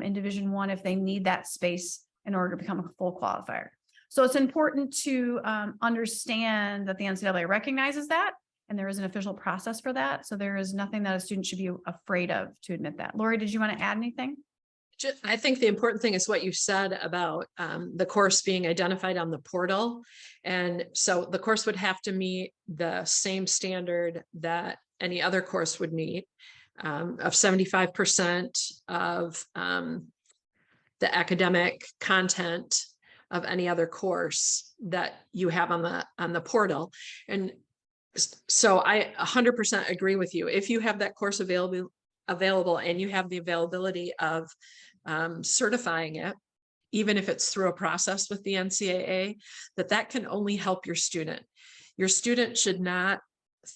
A: in Division I if they need that space in order to become a full qualifier. So it's important to understand that the NCAA recognizes that, and there is an official process for that. So there is nothing that a student should be afraid of to admit that. Lori, did you want to add anything?
C: I think the important thing is what you said about the course being identified on the portal. And so the course would have to meet the same standard that any other course would meet, of 75% of the academic content of any other course that you have on the portal. And so I 100% agree with you. If you have that course available and you have the availability of certifying it, even if it's through a process with the NCAA, that can only help your student. Your student should not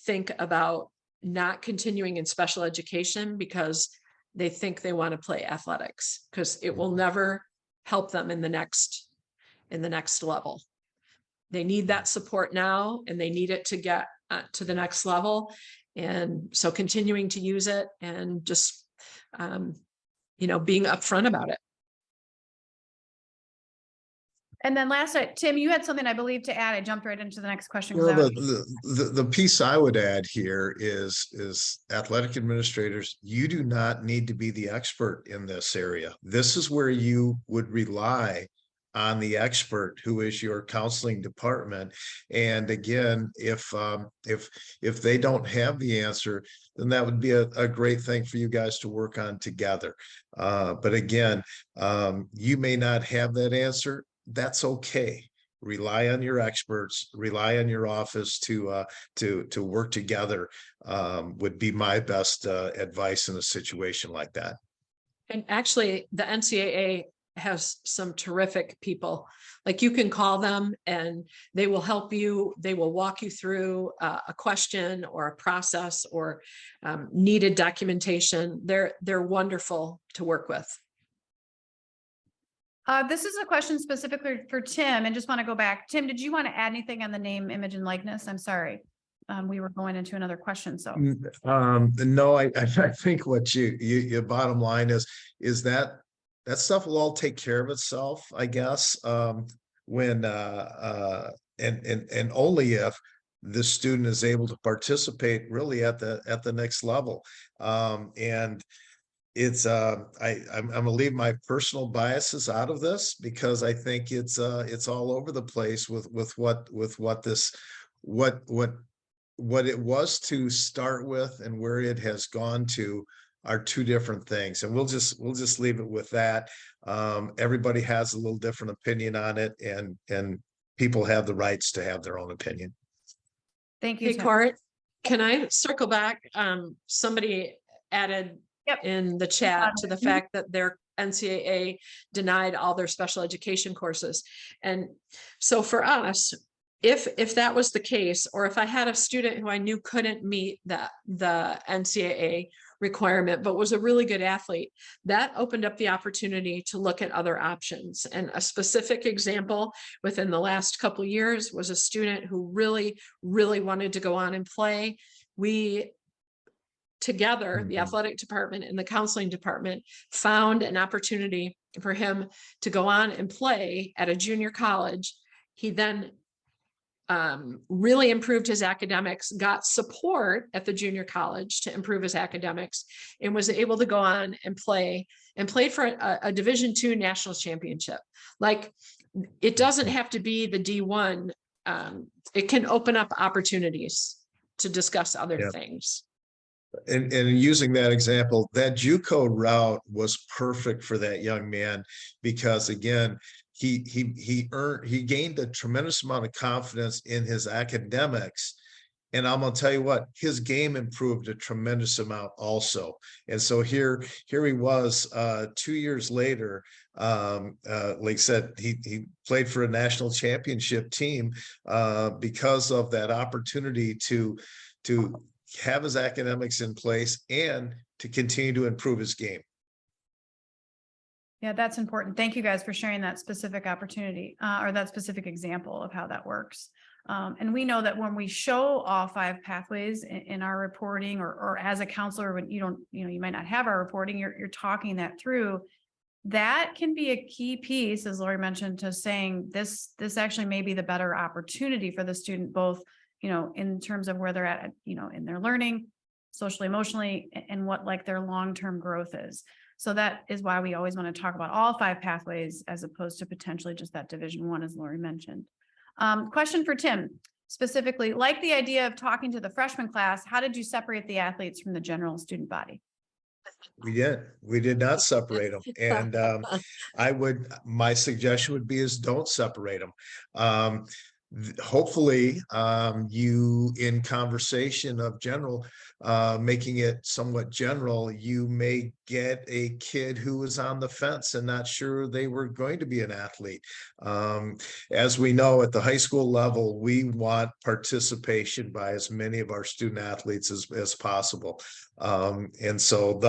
C: think about not continuing in special education because they think they want to play athletics, because it will never help them in the next level. They need that support now, and they need it to get to the next level. And so continuing to use it and just, being upfront about it.
A: And then last, Tim, you had something I believe to add. I jumped right into the next question.
B: Well, the piece I would add here is athletic administrators, you do not need to be the expert in this area. This is where you would rely on the expert, who is your counseling department. And again, if they don't have the answer, then that would be a great thing for you guys to work on together. But again, you may not have that answer. That's okay. Rely on your experts, rely on your office to work together, would be my best advice in a situation like that.
C: And actually, the NCAA has some terrific people. Like, you can call them and they will help you. They will walk you through a question or a process or needed documentation. They're wonderful to work with.
A: This is a question specifically for Tim, and just want to go back. Tim, did you want to add anything on the name, image, and likeness? I'm sorry. We were going into another question. So
B: no, I think what your bottom line is that stuff will all take care of itself, I guess, when and only if the student is able to participate really at the next level. And it's I'm gonna leave my personal biases out of this, because I think it's all over the place with what it was to start with and where it has gone to are two different things. And we'll just leave it with that. Everybody has a little different opinion on it, and people have the rights to have their own opinion.
A: Thank you.
C: Hey, Court, can I circle back? Somebody added in the chat to the fact that their NCAA denied all their special education courses. And so for us, if that was the case, or if I had a student who I knew couldn't meet the NCAA requirement, but was a really good athlete, that opened up the opportunity to look at other options. And a specific example within the last couple of years was a student who really, really wanted to go on and play. We together, the athletic department and the counseling department, found an opportunity for him to go on and play at a junior college. He then really improved his academics, got support at the junior college to improve his academics, and was able to go on and played for a Division II national championship. Like, it doesn't have to be the D1. It can open up opportunities to discuss other things.
B: And using that example, that JUCO route was perfect for that young man, because again, he gained a tremendous amount of confidence in his academics. And I'm gonna tell you what, his game improved a tremendous amount also. And so here he was 2 years later. Like I said, he played for a national championship team because of that opportunity to have his academics in place and to continue to improve his game.
A: Yeah, that's important. Thank you guys for sharing that specific opportunity or that specific example of how that works. And we know that when we show all 5 pathways in our reporting, or as a counselor, when you might not have our reporting, you're talking that through. That can be a key piece, as Lori mentioned, to saying this actually may be the better opportunity for the student, both in terms of where they're at, in their learning, socially, emotionally, and what like their long-term growth is. So that is why we always want to talk about all 5 pathways as opposed to potentially just that Division I, as Lori mentioned. Question for Tim, specifically, like the idea of talking to the freshman class, how did you separate the athletes from the general student body?
B: We did not separate them. And my suggestion would be is don't separate them. Hopefully you, in conversation of general, making it somewhat general, you may get a kid who was on the fence and not sure they were going to be an athlete. As we know, at the high school level, we want participation by as many of our student athletes as possible. And so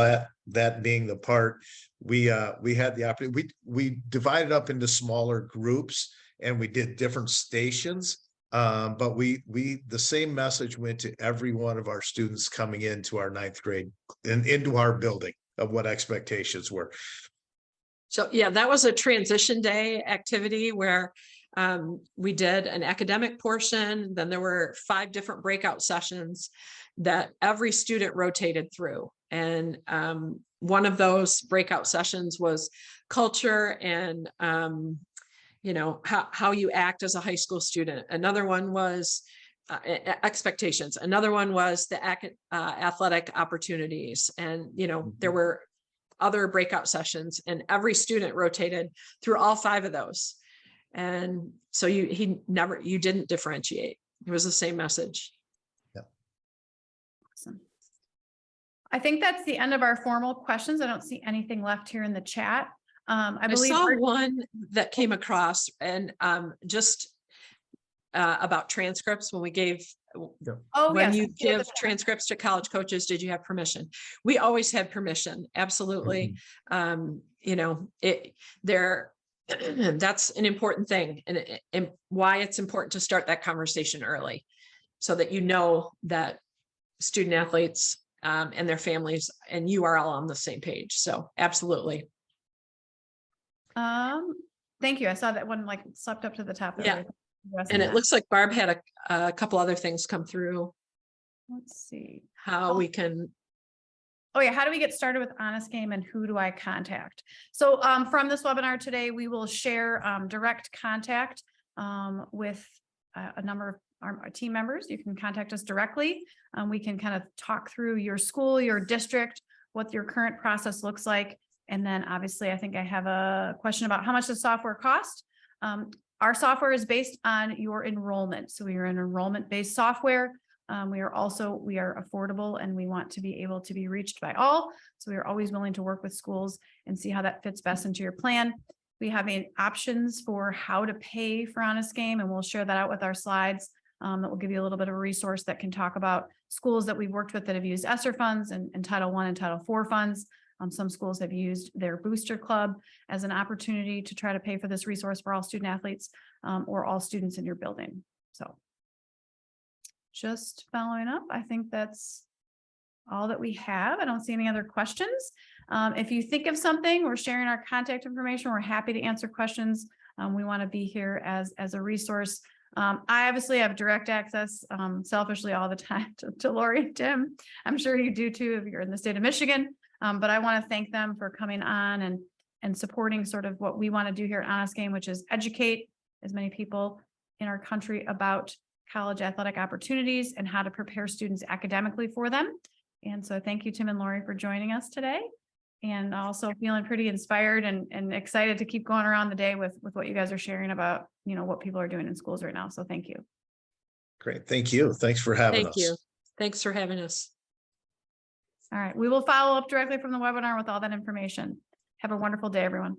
B: that being the part, we had the opportunity, we divided up into smaller groups, and we did different stations, but the same message went to every one of our students coming into our 9th grade and into our building of what expectations were.
C: So yeah, that was a transition day activity where we did an academic portion. Then there were 5 different breakout sessions that every student rotated through. And one of those breakout sessions was culture and how you act as a high school student. Another one was expectations. Another one was the athletic opportunities. And, there were other breakout sessions, and every student rotated through all 5 of those. And so you didn't differentiate. It was the same message.
B: Yeah.
A: Awesome. I think that's the end of our formal questions. I don't see anything left here in the chat. I believe
C: saw one that came across, and just about transcripts when we gave.
A: Oh,
C: when
A: yes,
C: you give transcripts to college coaches, did you have permission? We always had permission. Absolutely. That's an important thing, and why it's important to start that conversation early, so that that student athletes and their families and you are all on the same page. So absolutely.
A: Thank you. I saw that one like slept up to the top.
C: Yeah. And it looks like Barb had a couple other things come through.
A: Let's see
C: how we can.
A: Oh yeah. How do we get started with Honest Game, and who do I contact? So from this webinar today, we will share direct contact with a number of our team members. You can contact us directly. We can kind of talk through your school, your district, what your current process looks like. And then obviously, I think I have a question about how much does software cost? Our software is based on your enrollment. So we are an enrollment-based software. We are affordable, and we want to be able to be reached by all. So we are always willing to work with schools and see how that fits best into your plan. We have options for how to pay for Honest Game, and we'll share that out with our slides. That will give you a little bit of a resource that can talk about schools that we've worked with that have used ESSER funds and Title I and Title IV funds. Some schools have used their booster club as an opportunity to try to pay for this resource for all student athletes or all students in your building. So just following up, I think that's all that we have. I don't see any other questions. If you think of something, we're sharing our contact information. We're happy to answer questions. We want to be here as a resource. I obviously have direct access selfishly all the time to Lori and Tim. I'm sure you do too if you're in the state of Michigan. But I want to thank them for coming on and supporting sort of what we want to do here at Honest Game, which is educate as many people in our country about college athletic opportunities and how to prepare students academically for them. And so thank you, Tim and Lori, for joining us today. And also feeling pretty inspired and excited to keep going around the day with what you guys are sharing about, what people are doing in schools right now. So thank you.
B: Great. Thank you. Thanks for having us.
C: Thank you. Thanks for having us.
A: All right. We will follow up directly from the webinar with all that information. Have a wonderful day, everyone.